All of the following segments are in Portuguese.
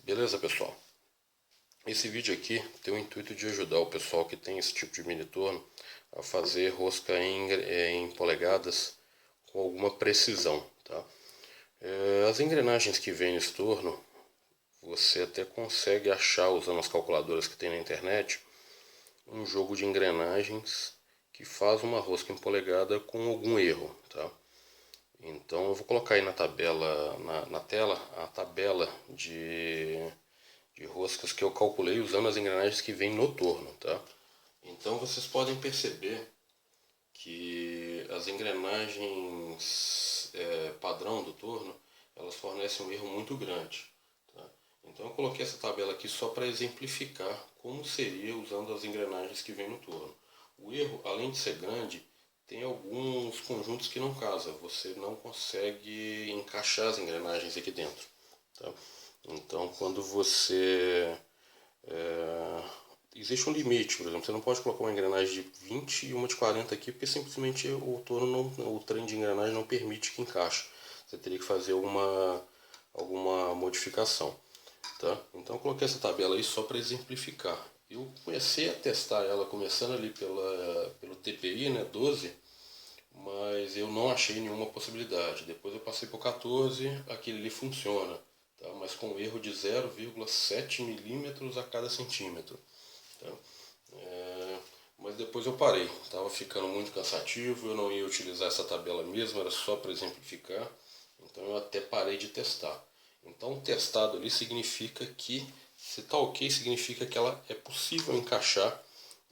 Beleza, pessoal? Esse vídeo aqui tem o intuito de ajudar o pessoal que tem esse tipo de mini torno a fazer rosca em polegadas com alguma precisão, tá? As engrenagens que vêm nesse torno, você até consegue achar usando as calculadoras que tem na internet um jogo de engrenagens que faz uma rosca em polegada com algum erro, tá? Então eu vou colocar aí na tabela, na tela, a tabela de roscas que eu calculei usando as engrenagens que vêm no torno, tá? Então vocês podem perceber que as engrenagens padrão do torno, elas fornecem um erro muito grande, tá? Então eu coloquei essa tabela aqui só para exemplificar como seria usando as engrenagens que vêm no torno. O erro, além de ser grande, tem alguns conjuntos que não casam, você não consegue encaixar as engrenagens aqui dentro, tá? Então quando você existe um limite, por exemplo, você não pode colocar uma engrenagem de 20 e uma de 40 aqui, porque simplesmente o torno não, o trem de engrenagem não permite que encaixe. Você teria que fazer alguma modificação, tá? Então eu coloquei essa tabela aí só para exemplificar. Eu comecei a testar ela começando ali pelo TPI, né, 12, mas eu não achei nenhuma possibilidade. Depois eu passei para o 14, aquele ali funciona, tá? Mas com erro de 0,7 milímetros a cada centímetro. Tá? Mas depois eu parei, estava ficando muito cansativo, eu não ia utilizar essa tabela mesmo, era só para exemplificar, então eu até parei de testar. Então testado ali significa que, se está ok, significa que ela é possível encaixar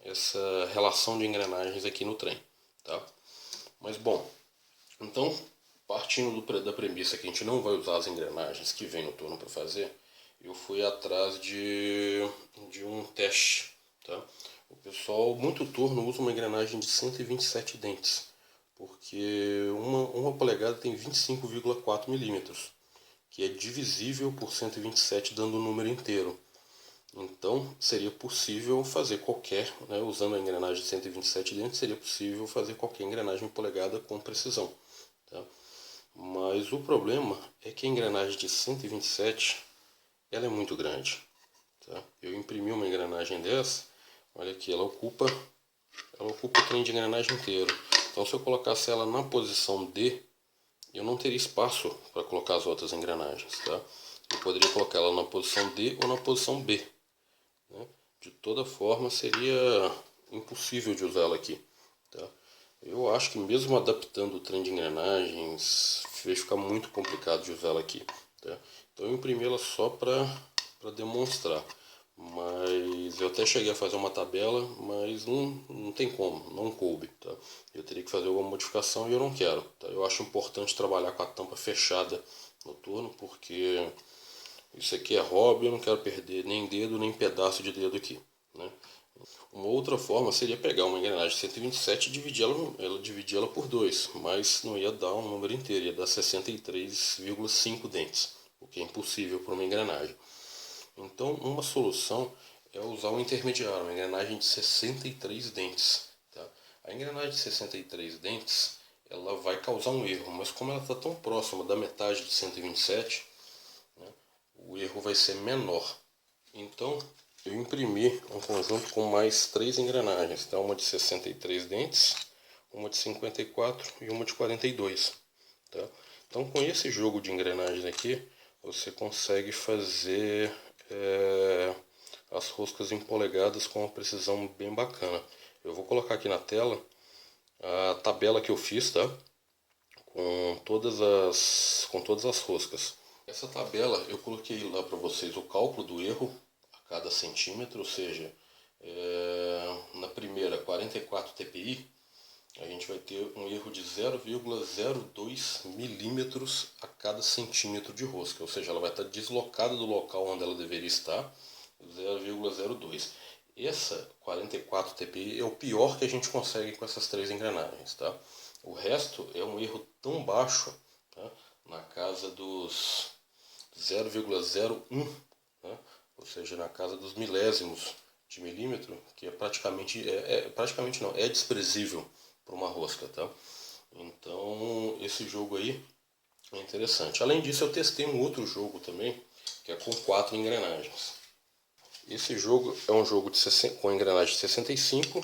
essa relação de engrenagens aqui no trem, tá? Mas bom, então partindo da premissa que a gente não vai usar as engrenagens que vem no torno para fazer, eu fui atrás de um teste, tá? O pessoal, muito torno, usa uma engrenagem de 127 dentes, porque uma polegada tem 25,4 milímetros, que é divisível por 127 dando o número inteiro. Então seria possível fazer qualquer, né, usando a engrenagem de 127 dentes, seria possível fazer qualquer engrenagem polegada com precisão, tá? Mas o problema é que a engrenagem de 127 ela é muito grande, tá? Eu imprimi uma engrenagem dessa, olha aqui, ela ocupa o trem de engrenagem inteiro. Então se eu colocasse ela na posição D, eu não teria espaço para colocar as outras engrenagens, tá? Eu poderia colocar ela na posição D ou na posição B, né? De toda forma seria impossível de usá-la aqui, tá? Eu acho que mesmo adaptando o trem de engrenagens, vai ficar muito complicado de usá-la aqui, tá? Então eu imprimi ela só para demonstrar. Mas eu até cheguei a fazer uma tabela, mas não tem como, não coube, tá? Eu teria que fazer alguma modificação e eu não quero, tá? Eu acho importante trabalhar com a tampa fechada no torno, porque isso aqui é hobby, eu não quero perder nem dedo, nem pedaço de dedo aqui, né? Uma outra forma seria pegar uma engrenagem 127 e dividir ela por 2, mas não ia dar um número inteiro, ia dar 63,5 dentes, o que é impossível para uma engrenagem. Então, uma solução é usar um intermediário, uma engrenagem de 63 dentes, tá? A engrenagem de 63 dentes, ela vai causar um erro, mas como ela está tão próxima da metade de 127, né, o erro vai ser menor. Então, eu imprimi um conjunto com mais 3 engrenagens, tá? Uma de 63 dentes, uma de 54 e uma de 42, tá? Então, com esse jogo de engrenagens aqui, você consegue fazer as roscas em polegadas com uma precisão bem bacana. Eu vou colocar aqui na tela a tabela que eu fiz, tá? Com todas as roscas. Essa tabela eu coloquei lá para vocês o cálculo do erro a cada centímetro, ou seja, na primeira 44 TPI, a gente vai ter um erro de 0,02 milímetros a cada centímetro de rosca, ou seja, ela vai estar deslocada do local onde ela deveria estar, 0,02. Essa 44 TPI é o pior que a gente consegue com essas três engrenagens, tá? O resto é um erro tão baixo, tá? Na casa dos 0,01, né? Ou seja, na casa dos milésimos de milímetro, que praticamente não, é desprezível para uma rosca, tá? Então esse jogo aí é interessante. Além disso, eu testei um outro jogo também, que é com 4 engrenagens. Esse jogo é um jogo com engrenagem 65,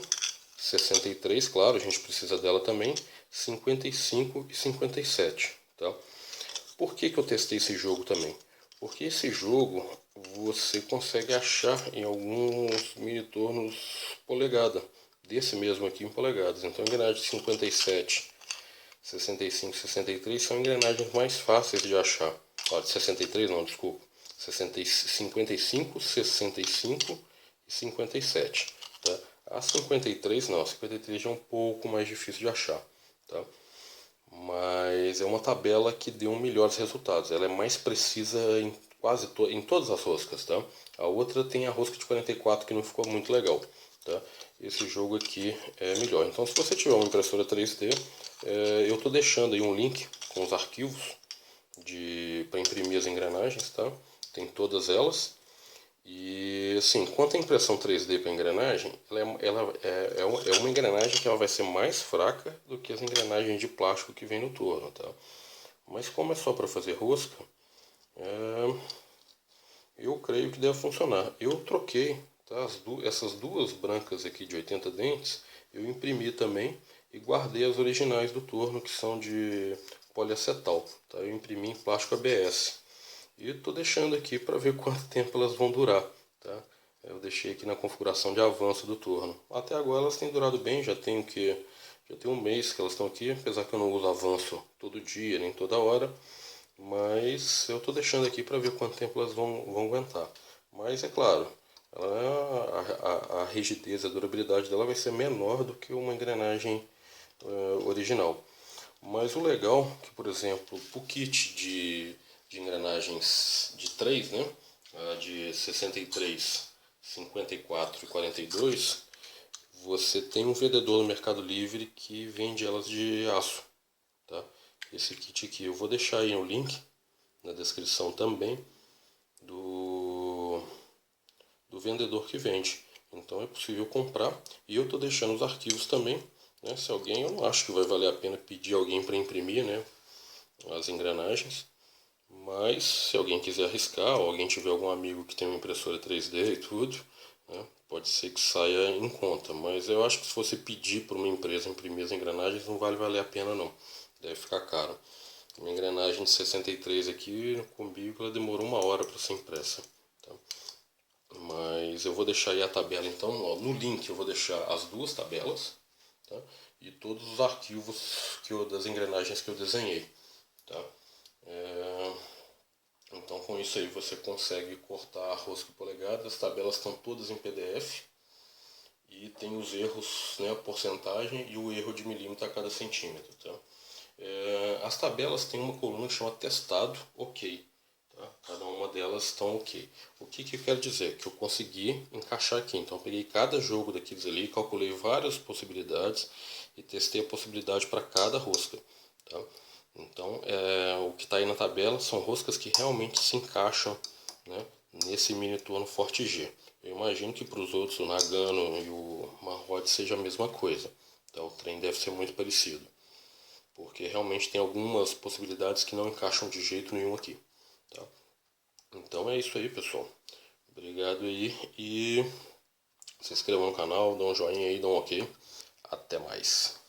63, claro, a gente precisa dela também, 55 e 57, tá? Por que eu testei esse jogo também? Porque esse jogo você consegue achar em alguns mini tornos polegada, desse mesmo aqui em polegadas. Então engrenagem 57, 65 e 63 são engrenagens mais fáceis de achar. Ó, de 63 não, desculpa. 55, 65 e 57. Tá? A 53 não, a 53 já é um pouco mais difícil de achar. Tá? Mas é uma tabela que deu melhores resultados. Ela é mais precisa em em todas as roscas. Tá? A outra tem a rosca de 44 que não ficou muito legal. Tá? Esse jogo aqui é melhor. Então, se você tiver uma impressora 3D, eu estou deixando aí um link com os arquivos para imprimir as engrenagens, tá? Tem todas elas. E assim, quanto à impressão 3D para engrenagem, é uma engrenagem que ela vai ser mais fraca do que as engrenagens de plástico que vem no torno, tá? Mas como é só para fazer rosca, eu creio que deve funcionar. Eu troquei, tá? Essas duas brancas aqui de 80 dentes, eu imprimi também e guardei as originais do torno, que são de poliacetal, tá? Eu imprimi em plástico ABS. E estou deixando aqui para ver quanto tempo elas vão durar, tá? Eu deixei aqui na configuração de avanço do torno. Até agora elas têm durado bem, já tem já tem um mês que elas estão aqui, apesar que eu não uso avanço todo dia, nem toda hora. Mas eu estou deixando aqui para ver quanto tempo elas vão aguentar. Mas é claro, a rigidez, a durabilidade dela vai ser menor do que uma engrenagem original. Mas o legal é que, por exemplo, o kit de engrenagens de 3, né? De 63, 54 e 42, você tem um vendedor no Mercado Livre que vende elas de aço, tá? Esse kit aqui eu vou deixar aí um link na descrição também do vendedor que vende. Então é possível comprar e eu estou deixando os arquivos também, né? Se alguém, eu não acho que vai valer a pena pedir alguém para imprimir, né? As engrenagens. Mas se alguém quiser arriscar, ou alguém tiver algum amigo que tem uma impressora 3D e tudo, né, pode ser que saia em conta. Mas eu acho que se você pedir para uma empresa imprimir as engrenagens, não vai valer a pena não. Deve ficar caro. Uma engrenagem de 63 aqui comigo, ela demorou 1 hora para ser impressa. Tá? Mas eu vou deixar aí a tabela então, ó, no link eu vou deixar as duas tabelas, tá? E todos os arquivos das engrenagens que eu desenhei. Tá? Então com isso aí você consegue cortar a rosca polegada, as tabelas estão todas em PDF e tem os erros, né, a porcentagem e o erro de milímetro a cada centímetro. Tá? As tabelas têm uma coluna que chama testado ok. Tá? Cada uma delas estão ok. O que eu quero dizer? Que eu consegui encaixar aqui. Então eu peguei cada jogo daqueles ali, calculei várias possibilidades e testei a possibilidade para cada rosca. Tá? Então, o que está aí na tabela são roscas que realmente se encaixam, né, nesse mini torno Forte G. Eu imagino que para os outros, o Nagano e o Marrod seja a mesma coisa. Então, o trem deve ser muito parecido. Porque realmente tem algumas possibilidades que não encaixam de jeito nenhum aqui. Tá? Então é isso aí, pessoal. Obrigado aí e se inscreva no canal, dá um joinha aí, dá um ok. Até mais.